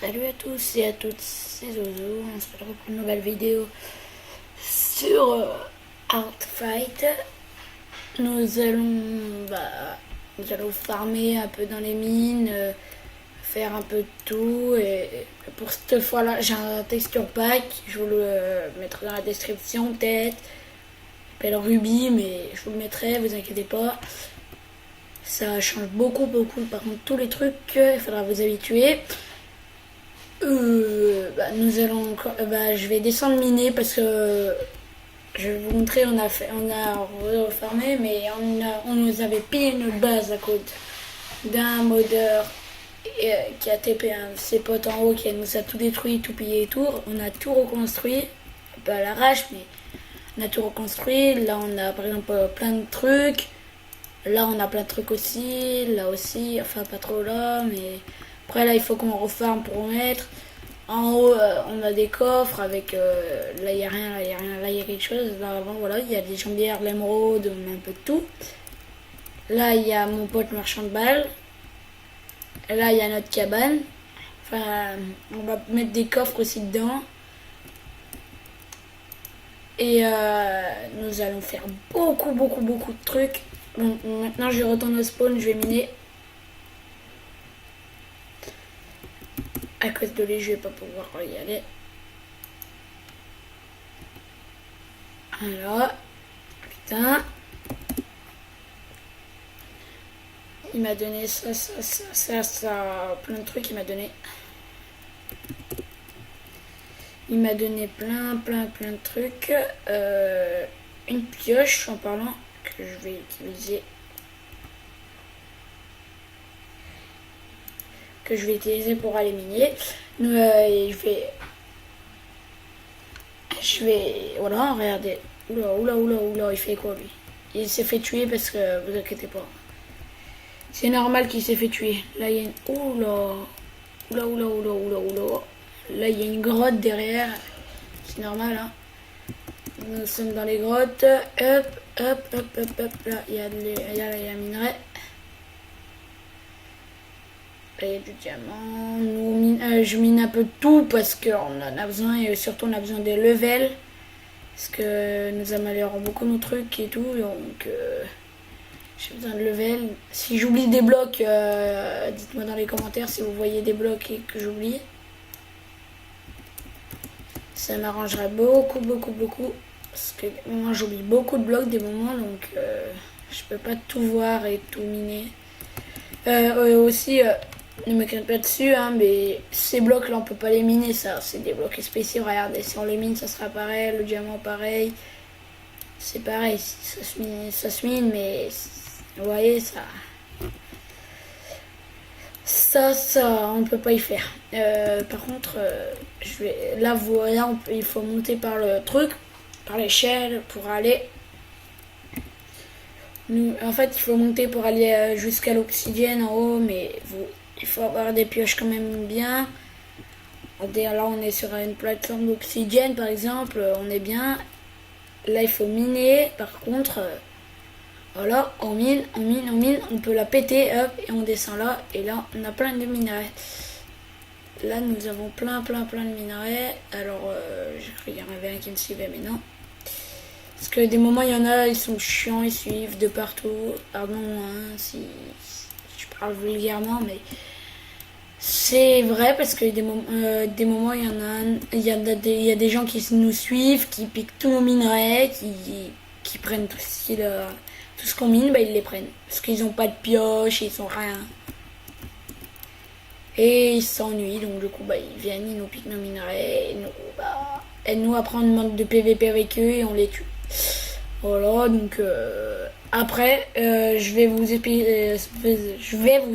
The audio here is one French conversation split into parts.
Salut à tous et à toutes, c'est Zozo, on se retrouve pour une nouvelle vidéo sur Artfight. Nous allons, nous allons farmer un peu dans les mines, faire un peu de tout. Et pour cette fois-là, j'ai un texture pack, je vous le mettrai dans la description peut-être. Il s'appelle Ruby, mais je vous le mettrai, vous inquiétez pas. Ça change beaucoup. Par contre, tous les trucs, il faudra vous habituer. Nous allons, je vais descendre miner parce que je vais vous montrer, on a refarmé, mais on nous avait pillé notre base à cause d'un modeur qui a TP ses potes en haut, qui nous a tout détruit, tout pillé et tout. On a tout reconstruit, un peu à l'arrache, mais on a tout reconstruit. Là, on a par exemple plein de trucs. Là, on a plein de trucs aussi. Là aussi, enfin pas trop là, mais après là, il faut qu'on refarme pour remettre. En haut, on a des coffres avec. Là, il n'y a rien, là, il y a quelque chose. Là, avant, voilà, il y a des jambières, l'émeraude, on a un peu de tout. Là, il y a mon pote marchand de balles. Là, il y a notre cabane. Enfin, on va mettre des coffres aussi dedans. Et nous allons faire beaucoup de trucs. Bon, maintenant, je retourne au spawn, je vais miner. À cause de lui, je vais pas pouvoir y aller. Alors, putain. Il m'a donné ça, plein de trucs, il m'a donné. Il m'a donné plein de trucs. Une pioche en parlant, que je vais utiliser. Pour aller miner. Je vais, voilà, regardez. Oula, il fait quoi lui? Il s'est fait tuer parce que, vous inquiétez pas. C'est normal qu'il s'est fait tuer. Là, il y a une, oula. Là, il y a une grotte derrière. C'est normal, hein. Nous sommes dans les grottes. Hop. Là, il y a un minerai. Là, il y a du diamant. Je mine un peu de tout parce qu'on en a besoin. Et surtout, on a besoin des levels. Parce que nous améliorons beaucoup nos trucs et tout. Donc, j'ai besoin de level. Si j'oublie des blocs, dites-moi dans les commentaires si vous voyez des blocs et que j'oublie. Ça m'arrangerait beaucoup. Parce que moi j'oublie beaucoup de blocs des moments, donc je peux pas tout voir et tout miner. Aussi, ne me craignez pas dessus, hein, mais ces blocs là on peut pas les miner, ça. C'est des blocs spéciaux, regardez, si on les mine ça sera pareil, le diamant pareil. C'est pareil, ça se mine, mais vous voyez ça. Ça, on peut pas y faire. Par contre, il faut monter par le truc, par l'échelle, pour aller. En fait, il faut monter pour aller jusqu'à l'obsidienne en haut, mais il faut avoir des pioches quand même bien. Là, on est sur une plateforme d'obsidienne, par exemple, on est bien. Là, il faut miner, par contre. Voilà, on mine, on peut la péter, hop, et on descend là, et là, on a plein de minerais. Là, nous avons plein de minerais. Alors, j'ai cru qu'il y en avait un qui me suivait, mais non. Parce que des moments, il y en a, ils sont chiants, ils suivent de partout. Pardon, hein, si je parle vulgairement, mais c'est vrai, parce que des moments, il y a des gens qui nous suivent, qui piquent tous nos minerais, qui prennent tout ce qu'on mine, ils les prennent. Parce qu'ils n'ont pas de pioche, ils sont rien. Et ils s'ennuient, donc du coup, ils viennent, ils nous piquent nos minerais. Et nous, après, on demande de PVP avec eux et on les tue. Voilà, donc après, je vais vous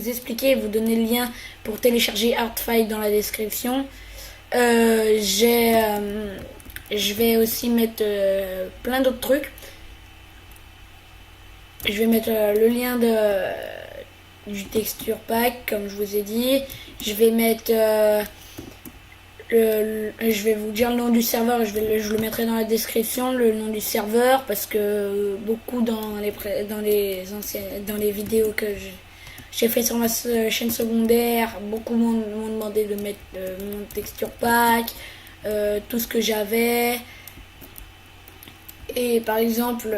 expliquer et vous donner le lien pour télécharger Artfight dans la description. Je vais aussi mettre plein d'autres trucs. Je vais mettre le lien du texture pack, comme je vous ai dit. Je vais mettre je vais vous dire le nom du serveur, je le mettrai dans la description, le nom du serveur, parce que beaucoup dans les vidéos que j'ai fait sur ma chaîne secondaire. Beaucoup m'ont demandé de mettre mon texture pack, tout ce que j'avais. Et par exemple,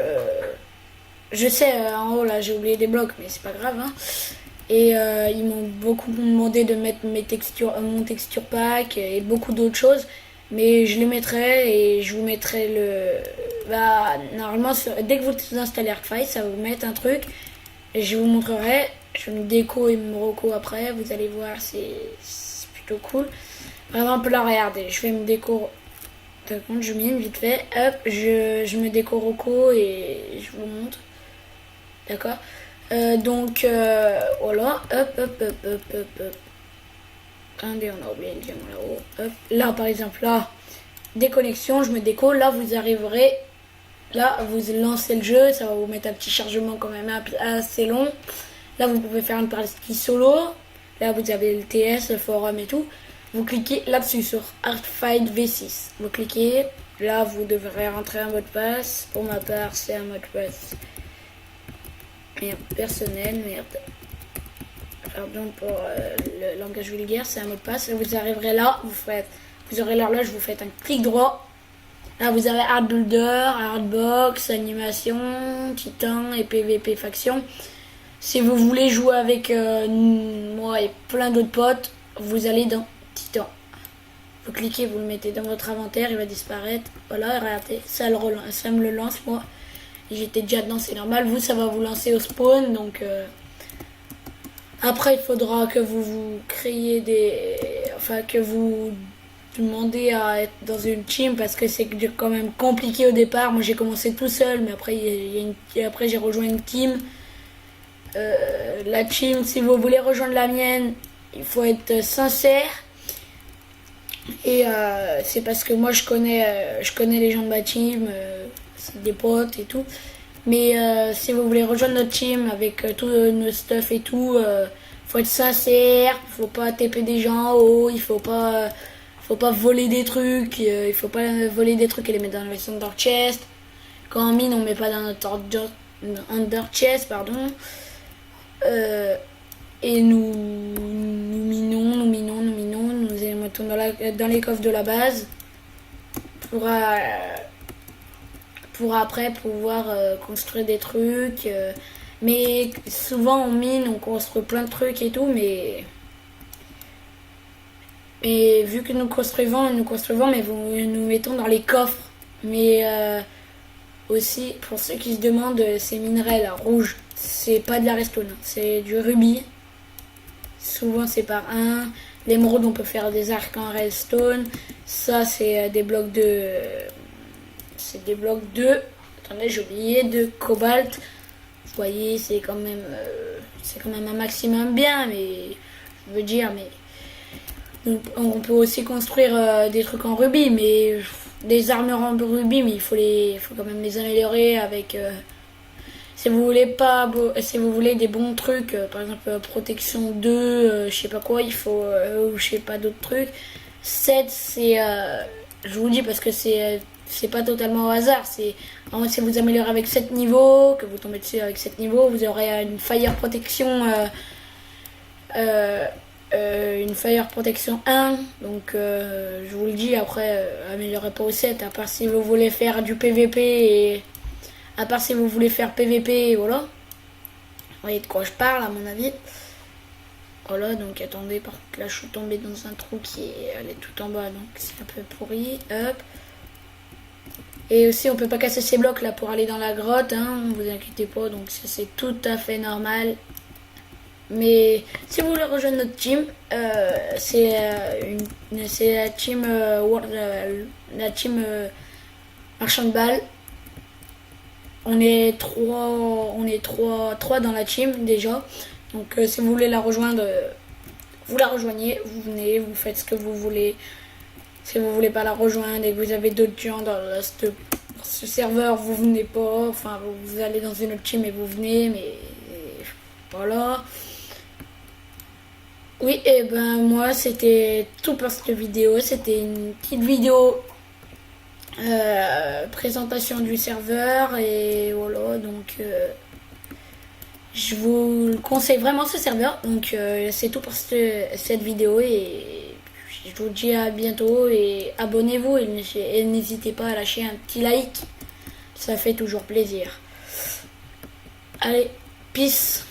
je sais, en haut là j'ai oublié des blocs, mais c'est pas grave. Hein. Et ils m'ont beaucoup demandé de mettre mon texture pack et beaucoup d'autres choses. Mais je les mettrai et je vous mettrai normalement, dès que vous installez ArcFight, ça va vous mettre un truc. Et je vous montrerai. Je me déco et me reco après. Vous allez voir, c'est plutôt cool. Par exemple, là, regardez, je vais me déco. Je mine vite fait. Hop, je me déco reco et je vous montre. D'accord. Donc, voilà. Hop. Attendez, on a oublié le diamant là-haut. Hop. Là, par exemple, là, déconnexion, je me déco. Là, vous arriverez. Là, vous lancez le jeu. Ça va vous mettre un petit chargement quand même assez long. Là, vous pouvez faire une partie solo. Là, vous avez le TS, le forum et tout. Vous cliquez là-dessus sur ArcFight V6. Vous cliquez. Là, vous devrez rentrer un mot de passe. Pour ma part, c'est un mot de passe. Merde, personnel, merde. Pardon pour le langage vulgaire, c'est un mot de passe. Là, vous arriverez là, vous aurez l'horloge, vous faites un clic droit. Là, vous avez Hard Builder, Hardbox, Animation, Titan et PVP Faction. Si vous voulez jouer avec moi et plein d'autres potes, vous allez dans Titan. Vous cliquez, vous le mettez dans votre inventaire, il va disparaître. Voilà, regardez, ça me le lance moi. J'étais déjà dedans, c'est normal. Vous, ça va vous lancer au spawn, donc... Après, il faudra que vous créiez que vous demandez à être dans une team parce que c'est quand même compliqué au départ. Moi, j'ai commencé tout seul, mais après, après j'ai rejoint une team. La team, si vous voulez rejoindre la mienne, il faut être sincère. Et c'est parce que moi, je connais les gens de ma team, c'est des potes et tout. Mais si vous voulez rejoindre notre team avec tout nos stuff et tout, faut être sincère, faut pas taper des gens en haut, il faut pas voler des trucs, il faut pas voler des trucs et les mettre dans le under chest. Quand on mine, on met pas dans notre under chest, pardon. Et nous minons, nous mettons dans les coffres de la base pour après pouvoir construire des trucs. Mais souvent on mine, on construit plein de trucs et tout, mais vu que nous construisons, mais nous mettons dans les coffres. Mais aussi, pour ceux qui se demandent, ces minerais là, rouges, c'est pas de la redstone, c'est du rubis. Souvent c'est par un. L'émeraude, on peut faire des arcs en redstone. Ça, c'est des blocs de... Attendez, j'ai oublié, de cobalt. Vous voyez, c'est quand même un maximum bien, mais... Je veux dire, mais... Donc, on peut aussi construire des trucs en rubis, mais... Des armures en rubis, mais il faut quand même les améliorer avec... Si vous voulez des bons trucs, par exemple protection 2, je sais pas quoi, il faut, ou je sais pas d'autres trucs. 7, c'est, je vous dis parce que c'est pas totalement au hasard. Si vous améliorez avec 7 niveaux, que vous tombez dessus avec 7 niveaux, vous aurez une fire protection, une fire protection 1. Donc, je vous le dis, après, améliorez pas au 7, à part si vous voulez faire du PVP et... À part si vous voulez faire PVP, voilà. Vous voyez de quoi je parle, à mon avis. Voilà, donc attendez, par contre là je suis tombée dans un trou elle est tout en bas, donc c'est un peu pourri. Hop. Et aussi on peut pas casser ces blocs là pour aller dans la grotte, hein, vous inquiétez pas, donc c'est tout à fait normal. Mais si vous voulez rejoindre notre team, c'est la team marchand de balles. On est trois dans la team déjà. Donc si vous voulez la rejoindre, vous la rejoignez, vous venez, vous faites ce que vous voulez. Si vous voulez pas la rejoindre et que vous avez d'autres gens dans ce serveur, vous venez pas. Enfin, vous allez dans une autre team et vous venez, mais voilà. Oui, et ben moi c'était tout pour cette vidéo. C'était une petite vidéo. Présentation du serveur et voilà, donc Je vous le conseille vraiment ce serveur. Donc c'est tout pour cette vidéo et je vous dis à bientôt et abonnez-vous et n'hésitez pas à lâcher un petit like. Ça fait toujours plaisir. Allez, peace.